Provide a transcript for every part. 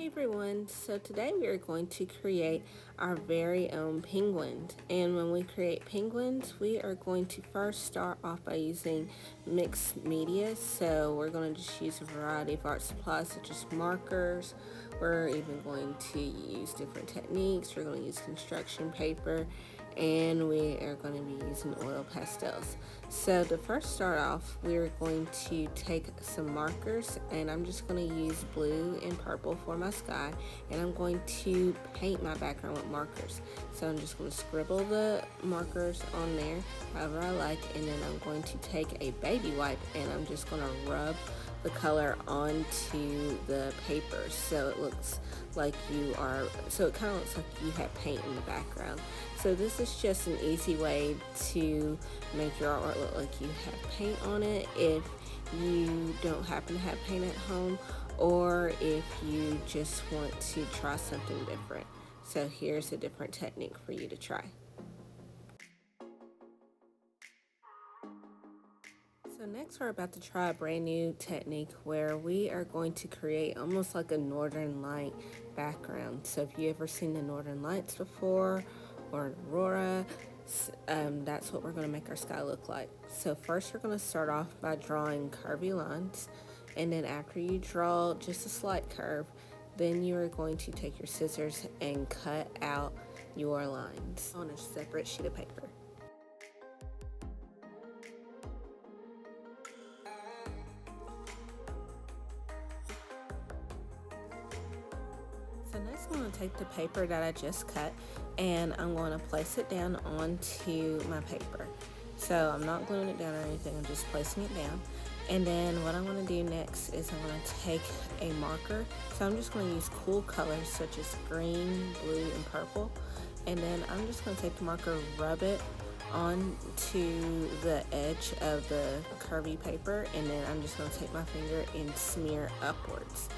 Hi everyone, so today we are going to create our very own penguins, and when we create penguins we are going to first start off by using mixed media. So we're going to just use a variety of art supplies such as markers. We're even going to use different techniques. We're going to use construction paper, and we are going to be using oil pastels. So to first start off, we're going to take some markers, and I'm just going to use blue and purple for my sky, and I'm going to paint my background with markers. So I'm just going to scribble the markers on there however I like, and then I'm going to take a baby wipe and I'm just going to rub the color onto the paper so it looks like it kind of looks like you have paint in the background. So this is just an easy way to make your artwork look like you have paint on it if you don't happen to have paint at home, or if you just want to try something different. So here's a different technique for you to try. So next we're about to try a brand new technique where we are going to create almost like a northern light background. So if you ever seen the northern lights before or an aurora, that's what we're going to make our sky look like. So first we're going to start off by drawing curvy lines, and then after you draw just a slight curve, then you are going to take your scissors and cut out your lines on a separate sheet of paper. So next I'm going to take the paper that I just cut, and I'm going to place it down onto my paper. So I'm not gluing it down or anything, I'm just placing it down. And then what I'm going to do next is I'm going to take a marker. So I'm just going to use cool colors such as green, blue, and purple. And then I'm just going to take the marker, rub it onto the edge of the curvy paper, and then I'm just going to take my finger and smear upwards.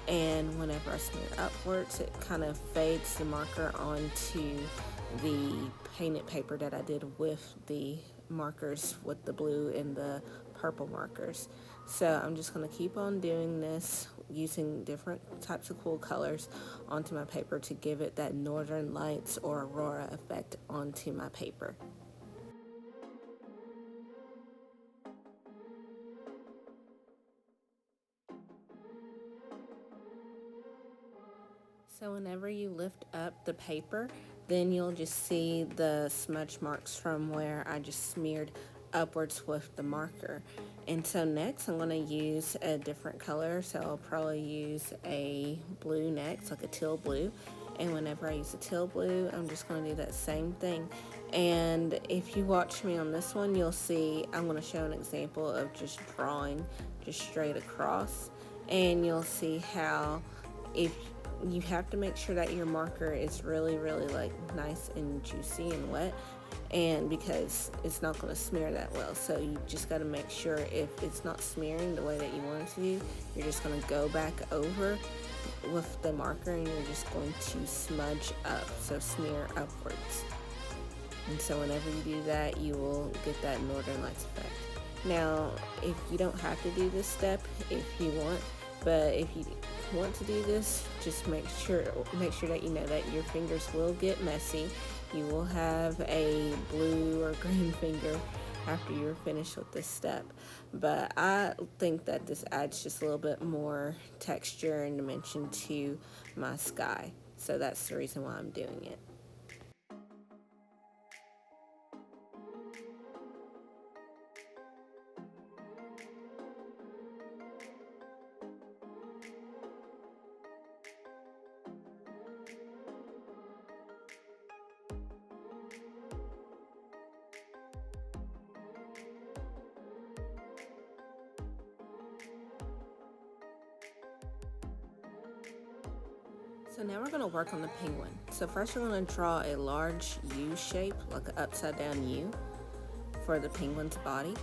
And whenever I smear upwards, it kind of fades the marker onto the painted paper that I did with the markers, with the blue and the purple markers. So I'm just going to keep on doing this using different types of cool colors onto my paper to give it that northern lights or aurora effect onto my paper. So whenever you lift up the paper, then you'll just see the smudge marks from where I just smeared upwards with the marker. And so next I'm going to use a different color, so I'll probably use a blue next, like a teal blue. And whenever I use a teal blue, I'm just going to do that same thing. And if you watch me on this one, you'll see I'm going to show an example of just drawing just straight across, and you'll see how if you have to make sure that your marker is really like nice and juicy and wet, and because it's not going to smear that well. So you just got to make sure if it's not smearing the way that you want it to do, you're just going to go back over with the marker and you're just going to smudge up, so smear upwards. And so whenever you do that, you will get that northern lights effect. Now if you don't have to do this step if you want, but if you want to do this, just make sure that you know that your fingers will get messy. You will have a blue or green finger after you're finished with this step, but I think that this adds just a little bit more texture and dimension to my sky, so that's the reason why I'm doing it. So now we're going to work on the penguin. So first we're going to draw a large U shape, like an upside down U, for the penguin's body.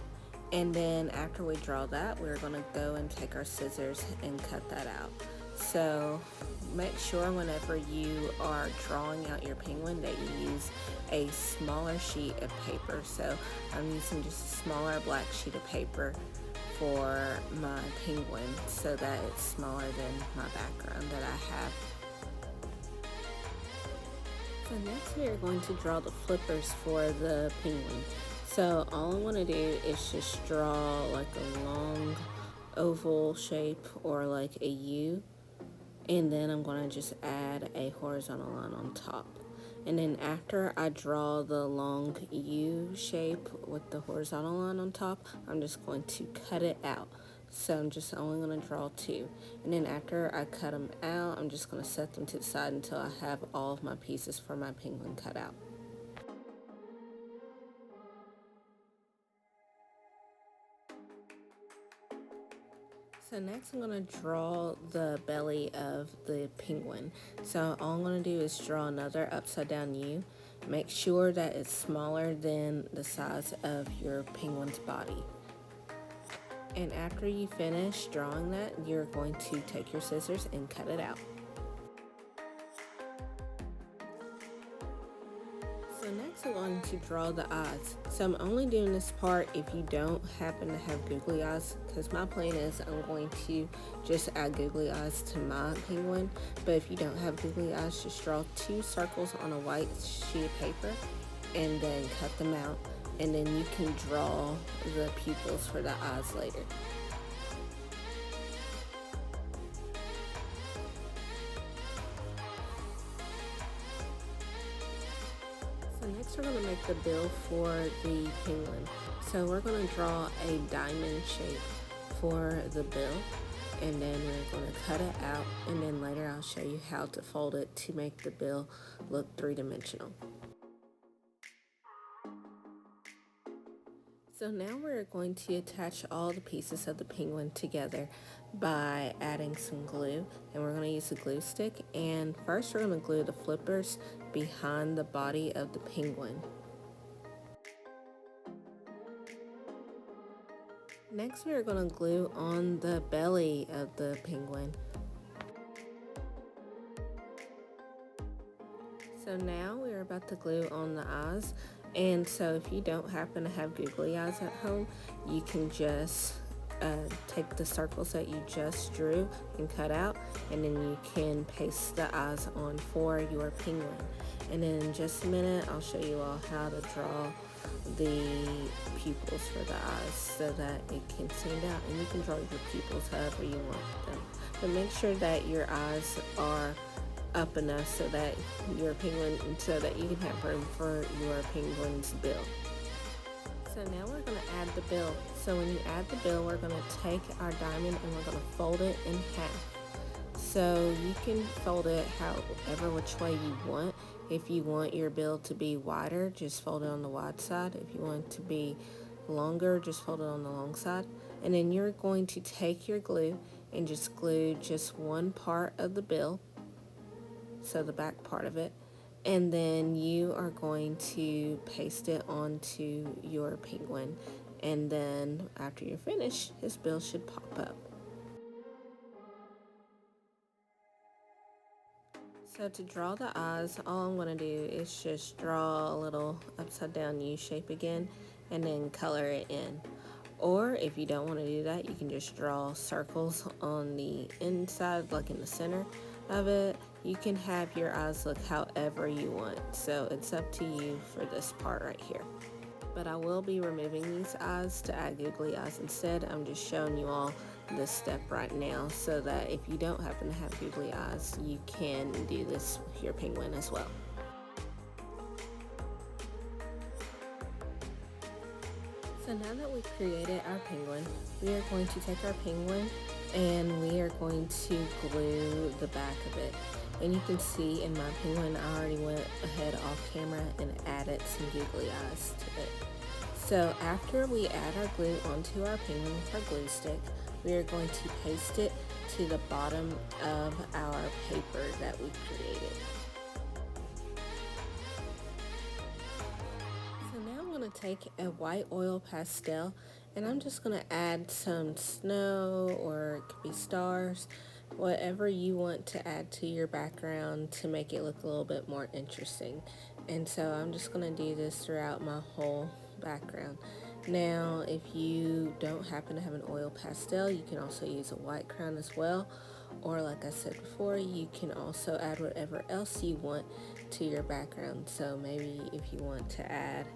And then after we draw that, we're going to go and take our scissors and cut that out. So make sure whenever you are drawing out your penguin that you use a smaller sheet of paper. So I'm using just a smaller black sheet of paper for my penguin so that it's smaller than my background that I have. So next we are going to draw the flippers for the penguin. So all I want to do is just draw like a long oval shape or like a U, and then I'm going to just add a horizontal line on top. And then after I draw the long U shape with the horizontal line on top, I'm just going to cut it out. So I'm just only going to draw 2. And then after I cut them out, I'm just going to set them to the side until I have all of my pieces for my penguin cut out. So next I'm going to draw the belly of the penguin. So all I'm going to do is draw another upside down U. Make sure that it's smaller than the size of your penguin's body. And after you finish drawing that, you're going to take your scissors and cut it out. So next I'm going to draw the eyes. So I'm only doing this part if you don't happen to have googly eyes, because my plan is I'm going to just add googly eyes to my penguin. But if you don't have googly eyes, just draw 2 circles on a white sheet of paper and then cut them out. And then you can draw the pupils for the eyes later. So next we're going to make the bill for the penguin. So we're going to draw a diamond shape for the bill, and then we're going to cut it out, and then later I'll show you how to fold it to make the bill look 3-dimensional. So now we're going to attach all the pieces of the penguin together by adding some glue, and we're going to use a glue stick. And first we're going to glue the flippers behind the body of the penguin. Next we are going to glue on the belly of the penguin. So now we're about to glue on the eyes, and so if you don't happen to have googly eyes at home, you can just take the circles that you just drew and cut out, and then you can paste the eyes on for your penguin. And in just a minute I'll show you all how to draw the pupils for the eyes so that it can stand out, and you can draw your pupils however you want them, but make sure that your eyes are up enough so that you can have room for your penguin's bill. So now we're going to add the bill. So when you add the bill, we're going to take our diamond and we're going to fold it in half. So you can fold it however which way you want. If you want your bill to be wider, just fold it on the wide side. If you want it to be longer, just fold it on the long side. And then you're going to take your glue and just glue just one part of the bill, so the back part of it, and then you are going to paste it onto your penguin, and then after you're finished, his bill should pop up. So to draw the eyes, all I'm going to do is just draw a little upside down U shape again and then color it in. Or if you don't want to do that, you can just draw circles on the inside, like in the center of it. You can have your eyes look however you want, so it's up to you for this part right here. But I will be removing these eyes to add googly eyes instead. I'm just showing you all this step right now so that if you don't happen to have googly eyes, you can do this with your penguin as well. So now that we've created our penguin, we are going to take our penguin and we are going to glue the back of it. And you can see in my penguin, I already went ahead off camera and added some googly eyes to it. So after we add our glue onto our penguin with our glue stick, we are going to paste it to the bottom of our paper that we created. So now I'm going to take a white oil pastel and I'm just going to add some snow, or it could be stars, whatever you want to add to your background to make it look a little bit more interesting. And so I'm just going to do this throughout my whole background. Now, if you don't happen to have an oil pastel, you can also use a white crown as well. Or like I said before, you can also add whatever else you want to your background. So maybe if you want to add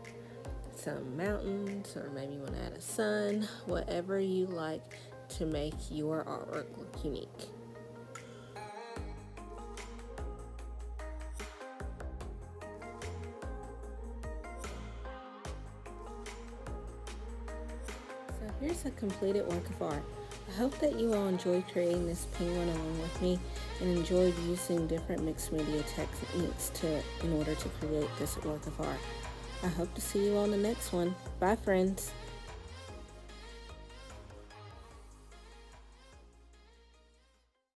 some mountains, or maybe you want to add a sun, whatever you like to make your artwork look unique. So here's a completed work of art. I hope that you all enjoyed creating this penguin along with me and enjoyed using different mixed media techniques in order to create this work of art. I hope to see you on the next one. Bye, friends.